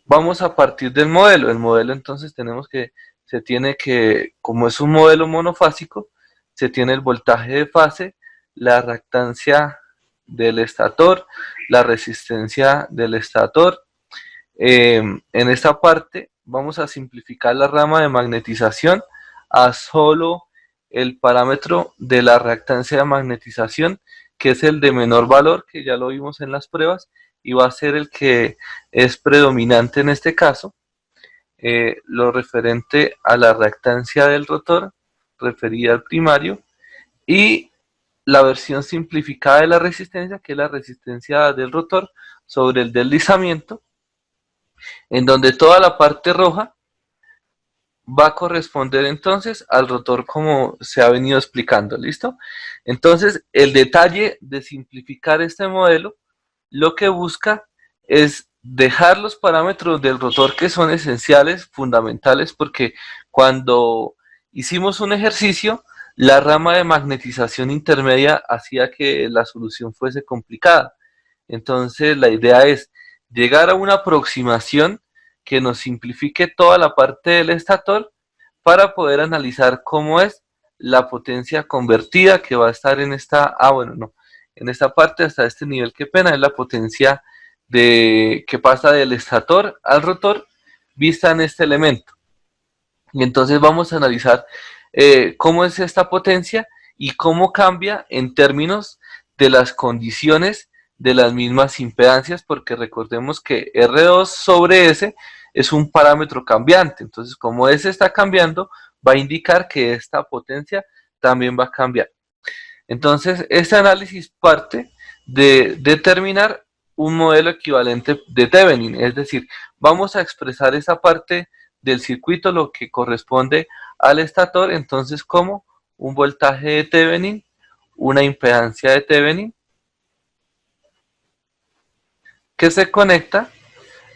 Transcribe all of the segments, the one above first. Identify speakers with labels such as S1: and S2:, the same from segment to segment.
S1: Vamos a partir del modelo. El modelo entonces tenemos que, se tiene que, como es un modelo monofásico, se tiene el voltaje de fase, la reactancia del estator, la resistencia del estator. En esta parte vamos a simplificar la rama de magnetización a solo el parámetro de la reactancia de magnetización, que es el de menor valor, que ya lo vimos en las pruebas, y va a ser el que es predominante en este caso. Lo referente a la reactancia del rotor, referida al primario, y la versión simplificada de la resistencia, que es la resistencia del rotor sobre el deslizamiento, en donde toda la parte roja va a corresponder entonces al rotor como se ha venido explicando, ¿listo? Entonces, el detalle de simplificar este modelo, lo que busca es dejar los parámetros del rotor que son esenciales, fundamentales, porque cuando hicimos un ejercicio, la rama de magnetización intermedia hacía que la solución fuese complicada. Entonces, la idea es llegar a una aproximación que nos simplifique toda la parte del estator para poder analizar cómo es la potencia convertida que va a estar en esta, bueno, no, en esta parte hasta este nivel, qué pena, es la potencia de que pasa del estator al rotor vista en este elemento. Y entonces vamos a analizar cómo es esta potencia y cómo cambia en términos de las condiciones de las mismas impedancias, porque recordemos que R2 sobre S es un parámetro cambiante. Entonces, como S está cambiando, va a indicar que esta potencia también va a cambiar. Entonces, este análisis parte de determinar un modelo equivalente de Thevenin, es decir, vamos a expresar esa parte del circuito, lo que corresponde al estator, entonces como un voltaje de Thevenin, una impedancia de Thevenin, que se conecta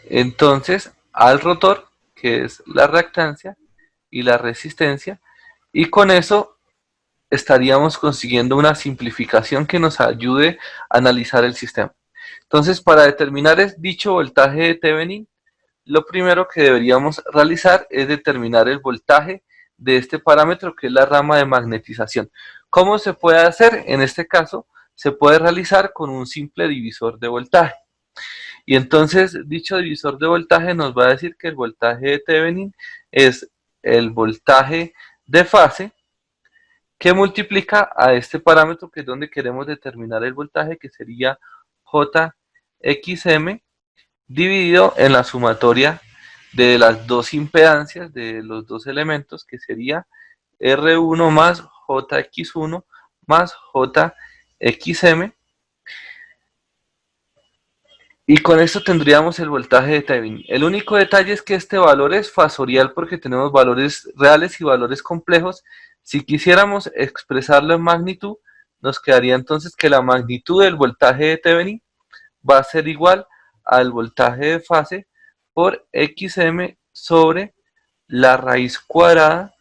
S1: entonces al rotor, que es la reactancia y la resistencia, y con eso estaríamos consiguiendo una simplificación que nos ayude a analizar el sistema. Entonces, para determinar dicho voltaje de Thevenin, lo primero que deberíamos realizar es determinar el voltaje de este parámetro, que es la rama de magnetización. ¿Cómo se puede hacer? En este caso, se puede realizar con un simple divisor de voltaje. Y entonces, dicho divisor de voltaje nos va a decir que el voltaje de Thevenin es el voltaje de fase que multiplica a este parámetro, que es donde queremos determinar el voltaje, que sería JXM, dividido en la sumatoria de las dos impedancias de los dos elementos, que sería R1 más JX1 más JXM. Y con esto tendríamos el voltaje de Thevenin. El único detalle es que este valor es fasorial, porque tenemos valores reales y valores complejos. Si quisiéramos expresarlo en magnitud, nos quedaría entonces que la magnitud del voltaje de Thevenin va a ser igual al voltaje de fase por XM sobre la raíz cuadrada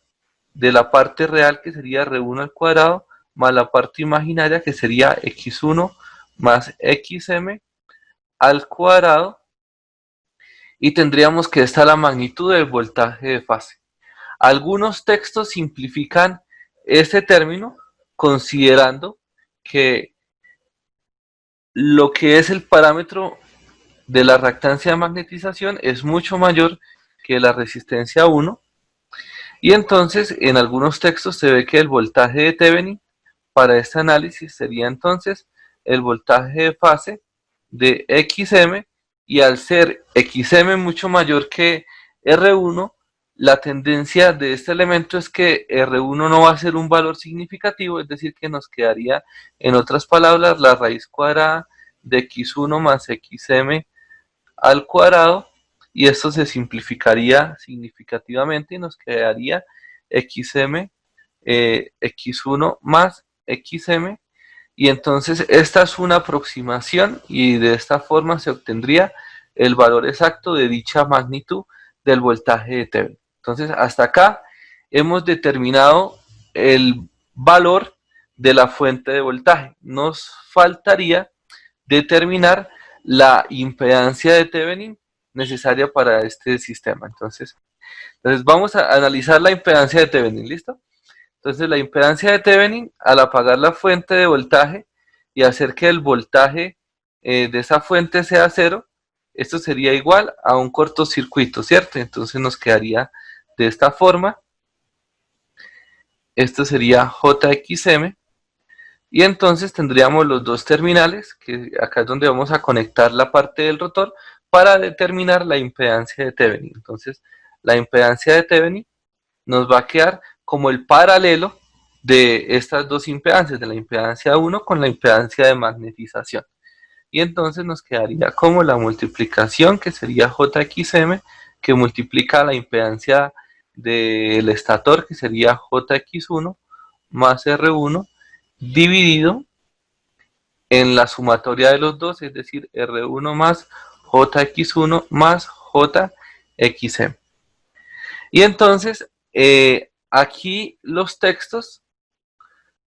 S1: de la parte real, que sería R1 al cuadrado, más la parte imaginaria, que sería X1 más XM al cuadrado, y tendríamos que esta es la magnitud del voltaje de fase. Algunos textos simplifican este término considerando que lo que es el parámetro de la reactancia de magnetización es mucho mayor que la resistencia 1, y entonces en algunos textos se ve que el voltaje de Thevenin para este análisis sería entonces el voltaje de fase de XM, y al ser XM mucho mayor que R1, la tendencia de este elemento es que R1 no va a ser un valor significativo, es decir, que nos quedaría, en otras palabras, la raíz cuadrada de X1 más XM al cuadrado, y esto se simplificaría significativamente y nos quedaría XM, X1 más XM. Y entonces esta es una aproximación, y de esta forma se obtendría el valor exacto de dicha magnitud del voltaje de Thevenin. Entonces hasta acá hemos determinado el valor de la fuente de voltaje. Nos faltaría determinar la impedancia de Thevenin necesaria para este sistema. Entonces vamos a analizar la impedancia de Thevenin, ¿listo? Entonces la impedancia de Thevenin, al apagar la fuente de voltaje y hacer que el voltaje de esa fuente sea cero, esto sería igual a un cortocircuito, ¿cierto? Entonces nos quedaría de esta forma. Esto sería JXM. Y entonces tendríamos los dos terminales, que acá es donde vamos a conectar la parte del rotor para determinar la impedancia de Thevenin. Entonces la impedancia de Thevenin nos va a quedar como el paralelo de estas dos impedancias, de la impedancia 1 con la impedancia de magnetización. Y entonces nos quedaría como la multiplicación, que sería JXM, que multiplica la impedancia del estator, que sería JX1 más R1, dividido en la sumatoria de los dos, es decir, R1 más JX1 más JXM. Y entonces, aquí los textos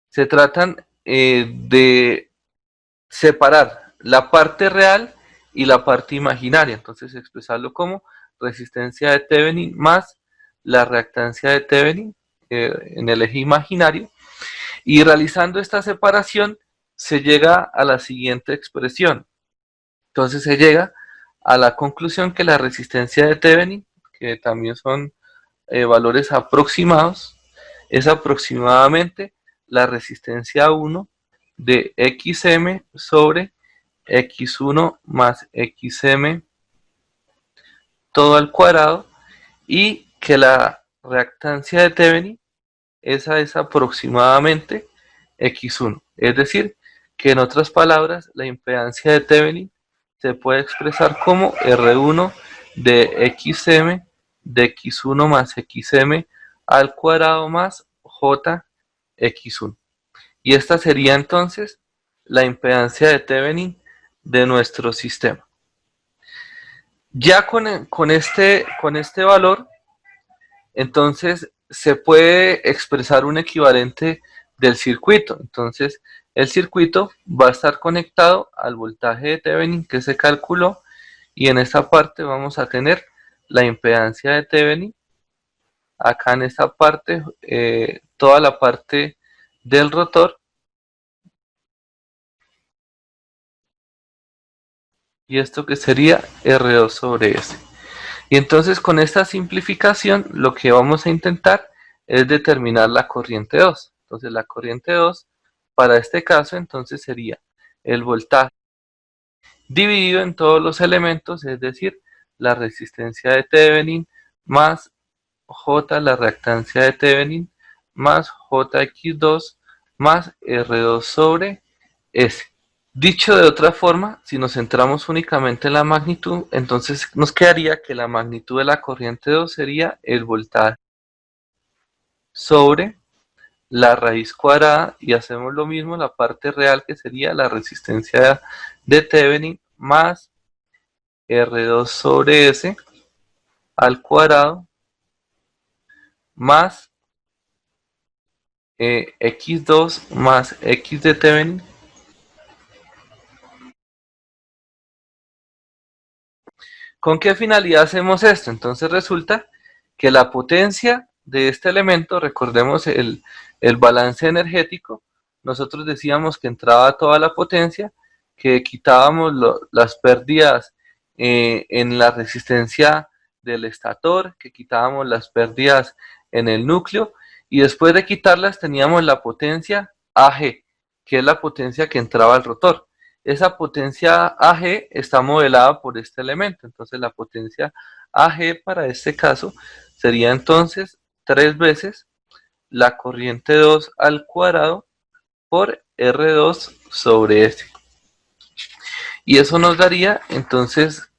S1: se tratan de separar la parte real y la parte imaginaria. Entonces, expresarlo como resistencia de Thevenin más la reactancia de Thevenin en el eje imaginario. Y realizando esta separación, se llega a la siguiente expresión. Entonces, se llega a la conclusión que la resistencia de Thevenin, que también son valores aproximados, es aproximadamente la resistencia 1 de XM sobre X1 más XM todo al cuadrado, y que la reactancia de Thevenin, esa es aproximadamente X1. Es decir, que en otras palabras, la impedancia de Thevenin se puede expresar como R1 de XM de X1 más XM al cuadrado más JX1. Y esta sería entonces la impedancia de Thevenin de nuestro sistema. Ya con este valor, entonces se puede expresar un equivalente del circuito. Entonces el circuito va a estar conectado al voltaje de Thevenin que se calculó, y en esta parte vamos a tener la impedancia de Thevenin. Acá en esta parte, toda la parte del rotor, y esto que sería R2 sobre S. Y entonces con esta simplificación lo que vamos a intentar es determinar la corriente 2. Entonces la corriente 2 para este caso entonces sería el voltaje dividido en todos los elementos, es decir, la resistencia de Thevenin más J, la reactancia de Thevenin, más JX2 más R2 sobre S. Dicho de otra forma, si nos centramos únicamente en la magnitud, entonces nos quedaría que la magnitud de la corriente 2 sería el voltaje sobre la raíz cuadrada, y hacemos lo mismo en la parte real, que sería la resistencia de Thevenin más R2 sobre S al cuadrado más X2 más X de Thevenin. ¿Con qué finalidad hacemos esto? Entonces resulta que la potencia de este elemento, recordemos el balance energético, nosotros decíamos que entraba toda la potencia, que quitábamos las pérdidas en la resistencia del estator, que quitábamos las pérdidas en el núcleo, y después de quitarlas teníamos la potencia AG, que es la potencia que entraba al rotor. Esa potencia AG está modelada por este elemento. Entonces la potencia AG para este caso sería entonces 3 veces la corriente 2 al cuadrado por R2 sobre S. Y eso nos daría entonces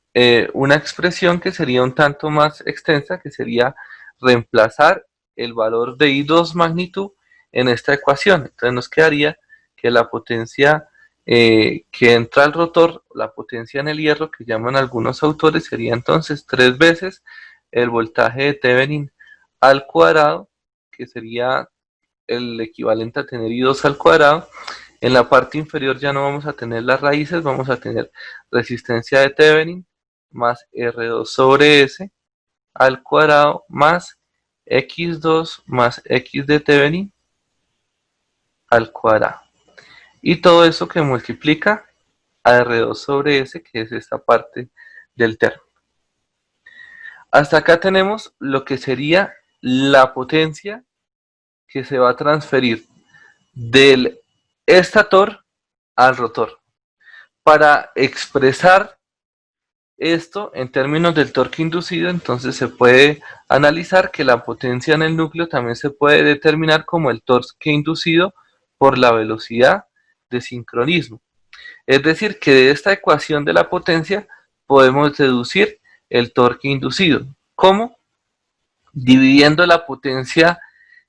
S1: una expresión que sería un tanto más extensa, que sería reemplazar el valor de I2 magnitud en esta ecuación. Entonces nos quedaría que la potencia que entra al rotor, la potencia en el hierro, que llaman algunos autores, sería entonces 3 veces el voltaje de Thevenin al cuadrado, que sería el equivalente a tener I2 al cuadrado. En la parte inferior ya no vamos a tener las raíces, vamos a tener resistencia de Thevenin más R2 sobre S al cuadrado más X2 más X de Thevenin al cuadrado. Y todo eso que multiplica a R2 sobre S, que es esta parte del término. Hasta acá tenemos lo que sería la potencia que se va a transferir del estator al rotor. Para expresar esto en términos del torque inducido, entonces se puede analizar que la potencia en el núcleo también se puede determinar como el torque inducido por la velocidad de sincronismo. Es decir, que de esta ecuación de la potencia podemos deducir el torque inducido. ¿Cómo? Dividiendo la potencia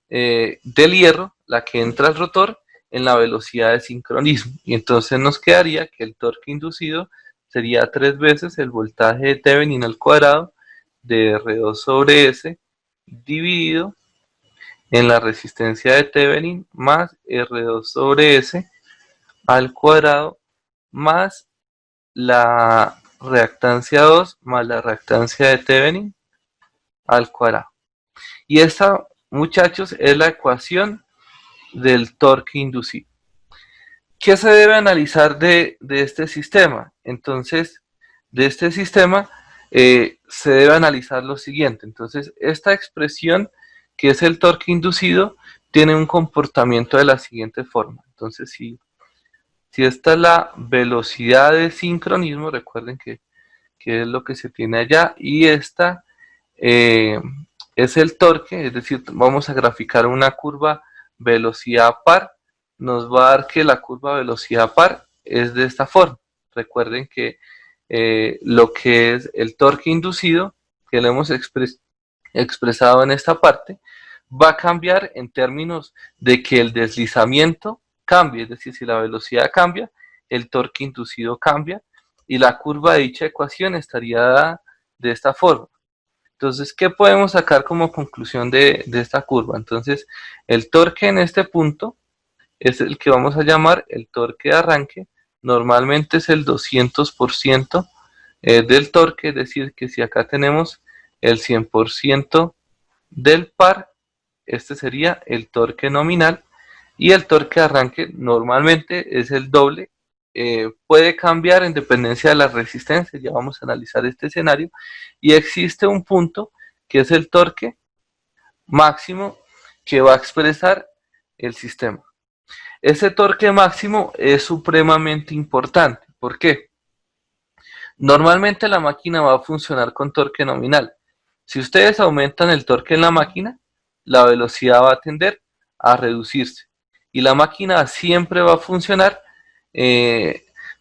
S1: del hierro, la que entra al rotor, en la velocidad de sincronismo. Y entonces nos quedaría que el torque inducido sería 3 veces el voltaje de Thevenin al cuadrado de R2 sobre S dividido en la resistencia de Thevenin más R2 sobre S al cuadrado más la reactancia 2 más la reactancia de Thevenin al cuadrado. Y esta, muchachos, es la ecuación del torque inducido. ¿Qué se debe analizar de este sistema? Entonces, de este sistema se debe analizar lo siguiente. Entonces, esta expresión, que es el torque inducido, tiene un comportamiento de la siguiente forma. Entonces, si esta es la velocidad de sincronismo, recuerden que es lo que se tiene allá, y esta es el torque, es decir, vamos a graficar una curva velocidad par, nos va a dar que la curva velocidad par es de esta forma. Recuerden que lo que es el torque inducido, que lo hemos expresado en esta parte, va a cambiar en términos de que el deslizamiento cambie, es decir, si la velocidad cambia, el torque inducido cambia, y la curva de dicha ecuación estaría dada de esta forma. Entonces, ¿qué podemos sacar como conclusión de esta curva? Entonces, el torque en este punto es el que vamos a llamar el torque de arranque. Normalmente es el 200% del torque, es decir, que si acá tenemos el 100% del par, este sería el torque nominal, y el torque de arranque normalmente es el doble. Puede cambiar en dependencia de la resistencia, ya vamos a analizar este escenario, y existe un punto que es el torque máximo que va a expresar el sistema. Ese torque máximo es supremamente importante. ¿Por qué? Normalmente la máquina va a funcionar con torque nominal. Si ustedes aumentan el torque en la máquina, la velocidad va a tender a reducirse. Y la máquina siempre va a funcionar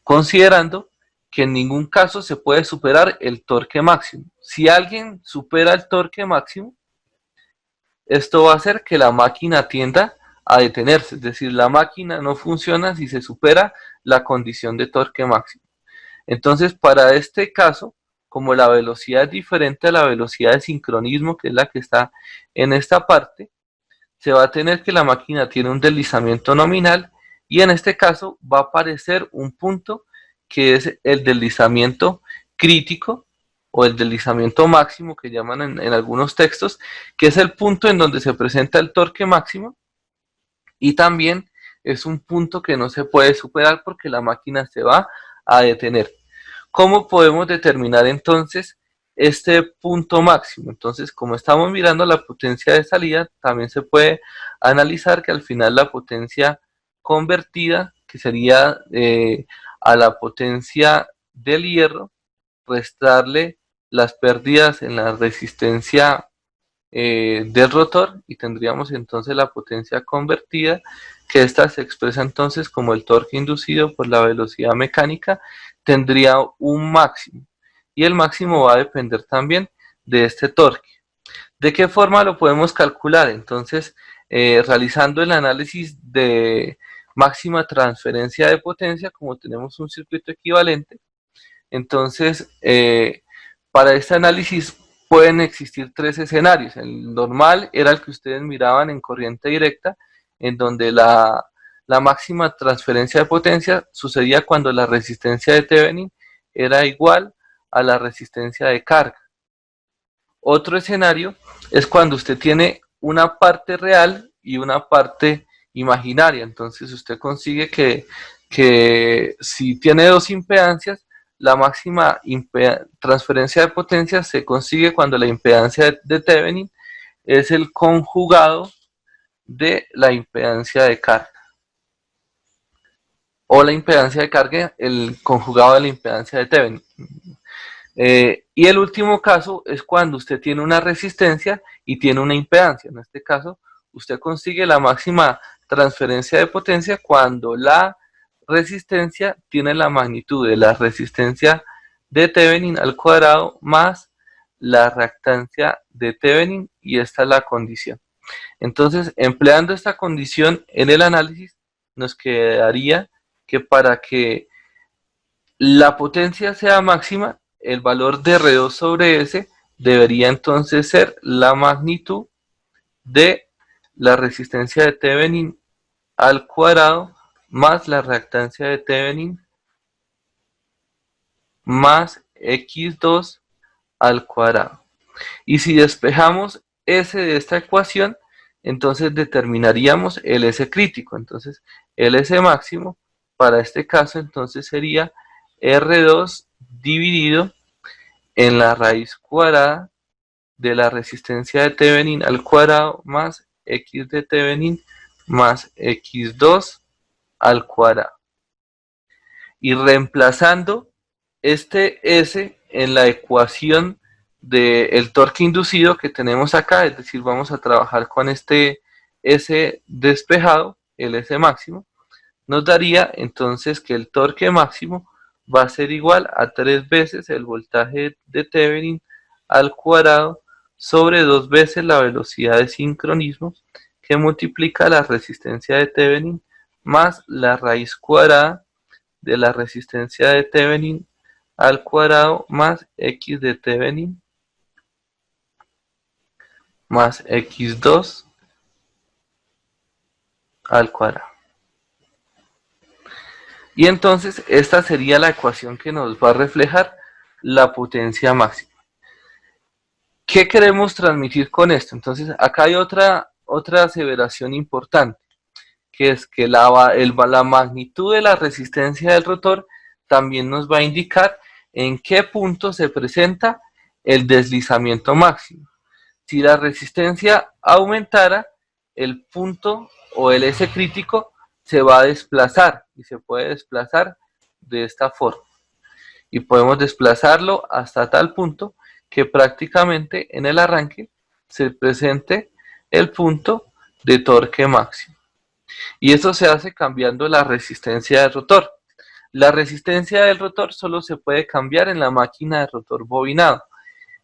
S1: considerando que en ningún caso se puede superar el torque máximo. Si alguien supera el torque máximo, esto va a hacer que la máquina tienda a detenerse, es decir, la máquina no funciona si se supera la condición de torque máximo. Entonces, para este caso, como la velocidad es diferente a la velocidad de sincronismo, que es la que está en esta parte, se va a tener que la máquina tiene un deslizamiento nominal, y en este caso va a aparecer un punto que es el deslizamiento crítico o el deslizamiento máximo que llaman en algunos textos, que es el punto en donde se presenta el torque máximo, y también es un punto que no se puede superar porque la máquina se va a detener. ¿Cómo podemos determinar entonces este punto máximo? Entonces, como estamos mirando la potencia de salida, también se puede analizar que al final la potencia convertida, que sería a la potencia del hierro, restarle las pérdidas en la resistencia del rotor, y tendríamos entonces la potencia convertida, que esta se expresa entonces como el torque inducido por la velocidad mecánica, tendría un máximo, y el máximo va a depender también de este torque. ¿De qué forma lo podemos calcular? Entonces, realizando el análisis de máxima transferencia de potencia, como tenemos un circuito equivalente, entonces para este análisis pueden existir 3 escenarios. El normal era el que ustedes miraban en corriente directa, en donde la máxima transferencia de potencia sucedía cuando la resistencia de Thevenin era igual a la resistencia de carga. Otro escenario es cuando usted tiene una parte real y una parte imaginaria. Entonces usted consigue que si tiene dos impedancias, la máxima transferencia de potencia se consigue cuando la impedancia de Thevenin es el conjugado de la impedancia de carga. O la impedancia de carga, el conjugado de la impedancia de Thevenin. Y el último caso es cuando usted tiene una resistencia y tiene una impedancia. En este caso, usted consigue la máxima transferencia de potencia cuando la resistencia tiene la magnitud de la resistencia de Thevenin al cuadrado más la reactancia de Thevenin, y esta es la condición. Entonces, empleando esta condición en el análisis, nos quedaría que para que la potencia sea máxima, el valor de R2 sobre S debería entonces ser la magnitud de la resistencia de Thevenin al cuadrado más la reactancia de Thevenin más X2 al cuadrado. Y si despejamos S de esta ecuación, entonces determinaríamos el S crítico. Entonces el S máximo para este caso entonces sería R2 dividido en la raíz cuadrada de la resistencia de Thevenin al cuadrado más X de Thevenin más X2 al cuadrado. Y reemplazando este S en la ecuación del torque inducido que tenemos acá, es decir, vamos a trabajar con este S despejado, el S máximo, nos daría entonces que el torque máximo va a ser igual a 3 veces el voltaje de Thevenin al cuadrado sobre 2 veces la velocidad de sincronismo, que multiplica la resistencia de Thevenin más la raíz cuadrada de la resistencia de Thevenin al cuadrado más X de Thevenin más X2 al cuadrado. Y entonces esta sería la ecuación que nos va a reflejar la potencia máxima. ¿Qué queremos transmitir con esto? Entonces acá hay otra aseveración importante, que es que la magnitud de la resistencia del rotor también nos va a indicar en qué punto se presenta el deslizamiento máximo. Si la resistencia aumentara, el punto o el S crítico se va a desplazar, y se puede desplazar de esta forma. Y podemos desplazarlo hasta tal punto que prácticamente en el arranque se presente el punto de torque máximo. Y eso se hace cambiando la resistencia del rotor. La resistencia del rotor solo se puede cambiar en la máquina de rotor bobinado.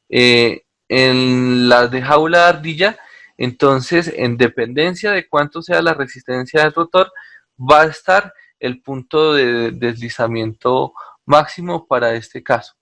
S1: En las de jaula de ardilla, entonces en dependencia de cuánto sea la resistencia del rotor, va a estar el punto de deslizamiento máximo para este caso.